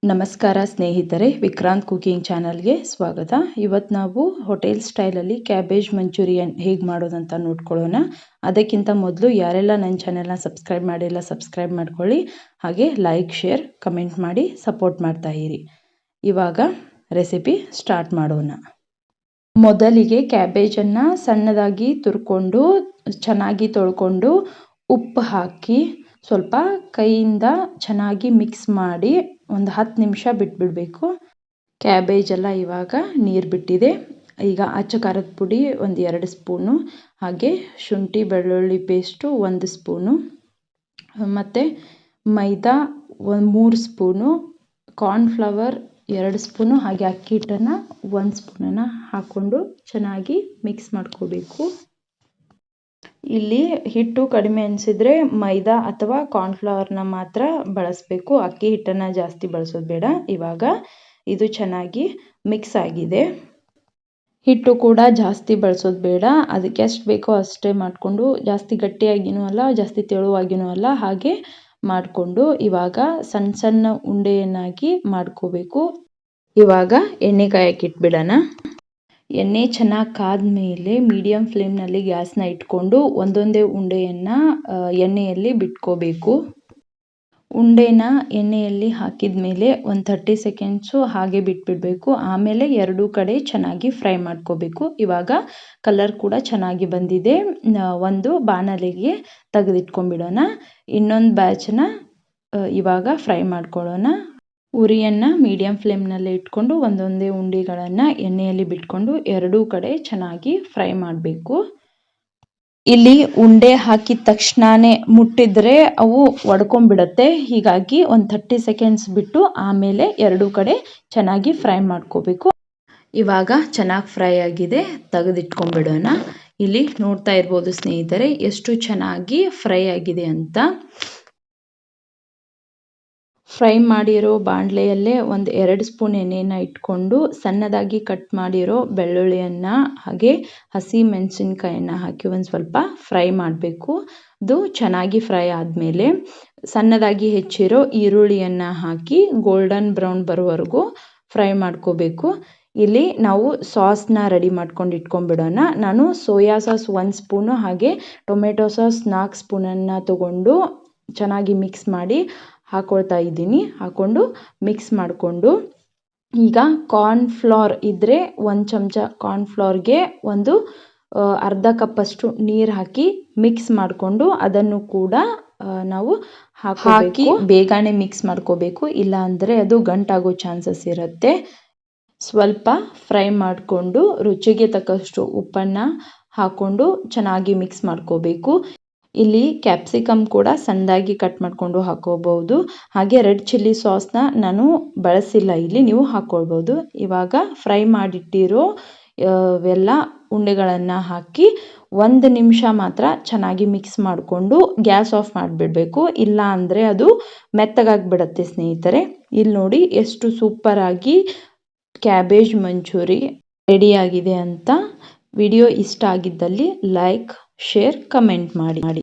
ನಮಸ್ಕಾರ ಸ್ನೇಹಿತರೆ, ವಿಕ್ರಾಂತ್ ಕುಕಿಂಗ್ ಚಾನಲ್ಗೆ ಸ್ವಾಗತ. ಇವತ್ತು ನಾವು ಹೋಟೆಲ್ ಸ್ಟೈಲಲ್ಲಿ ಕ್ಯಾಬೇಜ್ ಮಂಚೂರಿಯನ್ ಹೇಗೆ ಮಾಡೋದಂತ ನೋಡ್ಕೊಳ್ಳೋಣ. ಅದಕ್ಕಿಂತ ಮೊದಲು ಯಾರೆಲ್ಲ ನನ್ನ ಚಾನೆಲ್ನ ಸಬ್ಸ್ಕ್ರೈಬ್ ಮಾಡಿಲ್ಲ ಸಬ್ಸ್ಕ್ರೈಬ್ ಮಾಡ್ಕೊಳ್ಳಿ. ಹಾಗೆ ಲೈಕ್, ಶೇರ್, ಕಮೆಂಟ್ ಮಾಡಿ ಸಪೋರ್ಟ್ ಮಾಡ್ತಾ ಇರಿ. ಇವಾಗ ರೆಸಿಪಿ ಸ್ಟಾರ್ಟ್ ಮಾಡೋಣ. ಮೊದಲಿಗೆ ಕ್ಯಾಬೇಜನ್ನು ಸಣ್ಣದಾಗಿ ತುರ್ಕೊಂಡು ಚೆನ್ನಾಗಿ ತೊಳ್ಕೊಂಡು ಉಪ್ಪು ಹಾಕಿ ಸ್ವಲ್ಪ ಕೈಯಿಂದ ಚೆನ್ನಾಗಿ ಮಿಕ್ಸ್ ಮಾಡಿ ಒಂದು 10 ನಿಮಿಷ ಬಿಟ್ಬಿಡಬೇಕು. ಕ್ಯಾಬೇಜ್ ಎಲ್ಲ ಇವಾಗ ನೀರು ಬಿಟ್ಟಿದೆ. ಈಗ ಅಚ್ಚ ಖಾರದ ಪುಡಿ ಒಂದು 2 ಸ್ಪೂನು, ಹಾಗೆ ಶುಂಠಿ ಬೆಳ್ಳುಳ್ಳಿ ಪೇಸ್ಟು 1 ಸ್ಪೂನು, ಮತ್ತು ಮೈದಾ 3 ಸ್ಪೂನು, ಕಾರ್ನ್ಫ್ಲವರ್ 2 ಸ್ಪೂನು, ಹಾಗೆ ಅಕ್ಕಿ ಹಿಟ್ಟನ್ನು 1 ಸ್ಪೂನನ್ನು ಹಾಕ್ಕೊಂಡು ಚೆನ್ನಾಗಿ ಮಿಕ್ಸ್ ಮಾಡ್ಕೋಬೇಕು. ಇಲ್ಲಿ ಹಿಟ್ಟು ಕಡಿಮೆ ಅನಿಸಿದರೆ ಮೈದಾ ಅಥವಾ ಕಾರ್ನ್ಫ್ಲವರ್ನ ಮಾತ್ರ ಬಳಸಬೇಕು, ಅಕ್ಕಿ ಹಿಟ್ಟನ್ನು ಜಾಸ್ತಿ ಬಳಸೋದು ಬೇಡ. ಇವಾಗ ಇದು ಚೆನ್ನಾಗಿ ಮಿಕ್ಸ್ ಆಗಿದೆ. ಹಿಟ್ಟು ಕೂಡ ಜಾಸ್ತಿ ಬಳಸೋದು ಬೇಡ, ಅದಕ್ಕೆ ಎಷ್ಟು ಬೇಕೋ ಅಷ್ಟೇ ಮಾಡಿಕೊಂಡು, ಜಾಸ್ತಿ ಗಟ್ಟಿಯಾಗಿನೂ ಅಲ್ಲ ಜಾಸ್ತಿ ತೆಳುವಾಗಿನೂ ಅಲ್ಲ, ಹಾಗೆ ಮಾಡಿಕೊಂಡು ಇವಾಗ ಸಣ್ಣ ಸಣ್ಣ ಉಂಡೆಯನ್ನಾಗಿ ಮಾಡ್ಕೋಬೇಕು. ಇವಾಗ ಎಣ್ಣೆ ಕಾಯಕ್ಕೆ ಇಟ್ಬಿಡೋಣ. ಎಣ್ಣೆ ಚೆನ್ನಾಗಿ ಕಾದ್ಮೇಲೆ ಮೀಡಿಯಮ್ ಫ್ಲೇಮ್ನಲ್ಲಿ ಗ್ಯಾಸ್ನ ಇಟ್ಕೊಂಡು ಒಂದೊಂದೇ ಉಂಡೆಯನ್ನು ಎಣ್ಣೆಯಲ್ಲಿ ಬಿಟ್ಕೋಬೇಕು. ಉಂಡೆನ ಎಣ್ಣೆಯಲ್ಲಿ ಹಾಕಿದ ಮೇಲೆ ಒಂದು 30 ಸೆಕೆಂಡ್ಸು ಹಾಗೆ ಬಿಟ್ಬಿಡಬೇಕು. ಆಮೇಲೆ ಎರಡೂ ಕಡೆ ಚೆನ್ನಾಗಿ ಫ್ರೈ ಮಾಡ್ಕೋಬೇಕು. ಇವಾಗ ಕಲರ್ ಕೂಡ ಚೆನ್ನಾಗಿ ಬಂದಿದೆ. ಒಂದು ಬಾಣಲೆಗೆ ತೆಗೆದಿಟ್ಕೊಂಡ್ಬಿಡೋಣ. ಇನ್ನೊಂದು ಬ್ಯಾಚನ್ನ ಇವಾಗ ಫ್ರೈ ಮಾಡ್ಕೊಳ್ಳೋಣ. ಉರಿಯನ್ನು ಮೀಡಿಯಮ್ ಫ್ಲೇಮ್ನಲ್ಲೇ ಇಟ್ಕೊಂಡು ಒಂದೊಂದೇ ಉಂಡೆಗಳನ್ನು ಎಣ್ಣೆಯಲ್ಲಿ ಬಿಟ್ಕೊಂಡು ಎರಡೂ ಕಡೆ ಚೆನ್ನಾಗಿ ಫ್ರೈ ಮಾಡಬೇಕು. ಇಲ್ಲಿ ಉಂಡೆ ಹಾಕಿದ ತಕ್ಷಣವೇ ಮುಟ್ಟಿದ್ರೆ ಅವು ಒಡ್ಕೊಂಡ್ಬಿಡುತ್ತೆ. ಹೀಗಾಗಿ ಒಂದು 30 ಸೆಕೆಂಡ್ಸ್ ಬಿಟ್ಟು ಆಮೇಲೆ ಎರಡೂ ಕಡೆ ಚೆನ್ನಾಗಿ ಫ್ರೈ ಮಾಡ್ಕೋಬೇಕು. ಇವಾಗ ಚೆನ್ನಾಗಿ ಫ್ರೈ ಆಗಿದೆ, ತೆಗೆದಿಟ್ಕೊಂಡ್ಬಿಡೋಣ. ಇಲ್ಲಿ ನೋಡ್ತಾ ಇರ್ಬೋದು ಸ್ನೇಹಿತರೆ ಎಷ್ಟು ಚೆನ್ನಾಗಿ ಫ್ರೈ ಆಗಿದೆ ಅಂತ. ಫ್ರೈ ಮಾಡಿರೋ ಬಾಣಲೆಯಲ್ಲೇ ಒಂದು 2 ಸ್ಪೂನ್ ಎಣ್ಣೆಯನ್ನು ಇಟ್ಕೊಂಡು ಸಣ್ಣದಾಗಿ ಕಟ್ ಮಾಡಿರೋ ಬೆಳ್ಳುಳ್ಳಿಯನ್ನು ಹಾಗೆ ಹಸಿ ಮೆಣಸಿನ್ಕಾಯನ್ನು ಹಾಕಿ ಒಂದು ಸ್ವಲ್ಪ ಫ್ರೈ ಮಾಡಬೇಕು. ಅದು ಚೆನ್ನಾಗಿ ಫ್ರೈ ಆದಮೇಲೆ ಸಣ್ಣದಾಗಿ ಹೆಚ್ಚಿರೋ ಈರುಳ್ಳಿಯನ್ನು ಹಾಕಿ ಗೋಲ್ಡನ್ ಬ್ರೌನ್ ಬರೋವರೆಗೂ ಫ್ರೈ ಮಾಡ್ಕೋಬೇಕು. ಇಲ್ಲಿ ನಾವು ಸಾಸ್ನ ರೆಡಿ ಮಾಡ್ಕೊಂಡು ಇಟ್ಕೊಂಡ್ಬಿಡೋಣ. ನಾನು ಸೋಯಾ ಸಾಸ್ 1 ಸ್ಪೂನು ಹಾಗೆ ಟೊಮೆಟೊ ಸಾಸ್ 4 ಸ್ಪೂನನ್ನು ತಗೊಂಡು ಚೆನ್ನಾಗಿ ಮಿಕ್ಸ್ ಮಾಡಿ ಹಾಕ್ಕೊಳ್ತಾ ಇದ್ದೀನಿ. ಹಾಕ್ಕೊಂಡು ಮಿಕ್ಸ್ ಮಾಡಿಕೊಂಡು ಈಗ ಕಾರ್ನ್ಫ್ಲವರ್ ಇದ್ದರೆ 1 ಚಮಚ ಕಾರ್ನ್ಫ್ಲವರ್ಗೆ ಒಂದು ಅರ್ಧ ಕಪ್ಪಷ್ಟು ನೀರು ಹಾಕಿ ಮಿಕ್ಸ್ ಮಾಡಿಕೊಂಡು ಅದನ್ನು ಕೂಡ ನಾವು ಹಾಕಿ ಬೇಗನೆ ಮಿಕ್ಸ್ ಮಾಡ್ಕೋಬೇಕು, ಇಲ್ಲ ಅಂದರೆ ಅದು ಗಂಟಾಗೋ ಚಾನ್ಸಸ್ ಇರುತ್ತೆ. ಸ್ವಲ್ಪ ಫ್ರೈ ಮಾಡಿಕೊಂಡು ರುಚಿಗೆ ತಕ್ಕಷ್ಟು ಉಪ್ಪನ್ನು ಹಾಕ್ಕೊಂಡು ಚೆನ್ನಾಗಿ ಮಿಕ್ಸ್ ಮಾಡ್ಕೋಬೇಕು. ಇಲ್ಲಿ ಕ್ಯಾಪ್ಸಿಕಮ್ ಕೂಡ ಸಣ್ಣದಾಗಿ ಕಟ್ ಮಾಡಿಕೊಂಡು ಹಾಕೋಬಹುದು. ಹಾಗೆ ರೆಡ್ ಚಿಲ್ಲಿ ಸಾಸ್ನ ನಾನು ಬಳಸಿಲ್ಲ, ಇಲ್ಲಿ ನೀವು ಹಾಕ್ಕೊಳ್ಬೋದು. ಇವಾಗ ಫ್ರೈ ಮಾಡಿಟ್ಟಿರೋ ಎಲ್ಲ ಉಂಡೆಗಳನ್ನು ಹಾಕಿ 1 ನಿಮಿಷ ಮಾತ್ರ ಚೆನ್ನಾಗಿ ಮಿಕ್ಸ್ ಮಾಡಿಕೊಂಡು ಗ್ಯಾಸ್ ಆಫ್ ಮಾಡಿಬಿಡಬೇಕು, ಇಲ್ಲ ಅಂದರೆ ಅದು ಮೆತ್ತಗಾಗಿಬಿಡತ್ತೆ ಸ್ನೇಹಿತರೆ. ಇಲ್ಲಿ ನೋಡಿ ಎಷ್ಟು ಸೂಪರಾಗಿ ಕ್ಯಾಬೇಜ್ ಮಂಚೂರಿ ರೆಡಿಯಾಗಿದೆ ಅಂತ. ವಿಡಿಯೋ ಇಷ್ಟ ಆಗಿದ್ದಲ್ಲಿ ಲೈಕ್, ಶೇರ್, ಕಮೆಂಟ್ ಮಾಡಿ.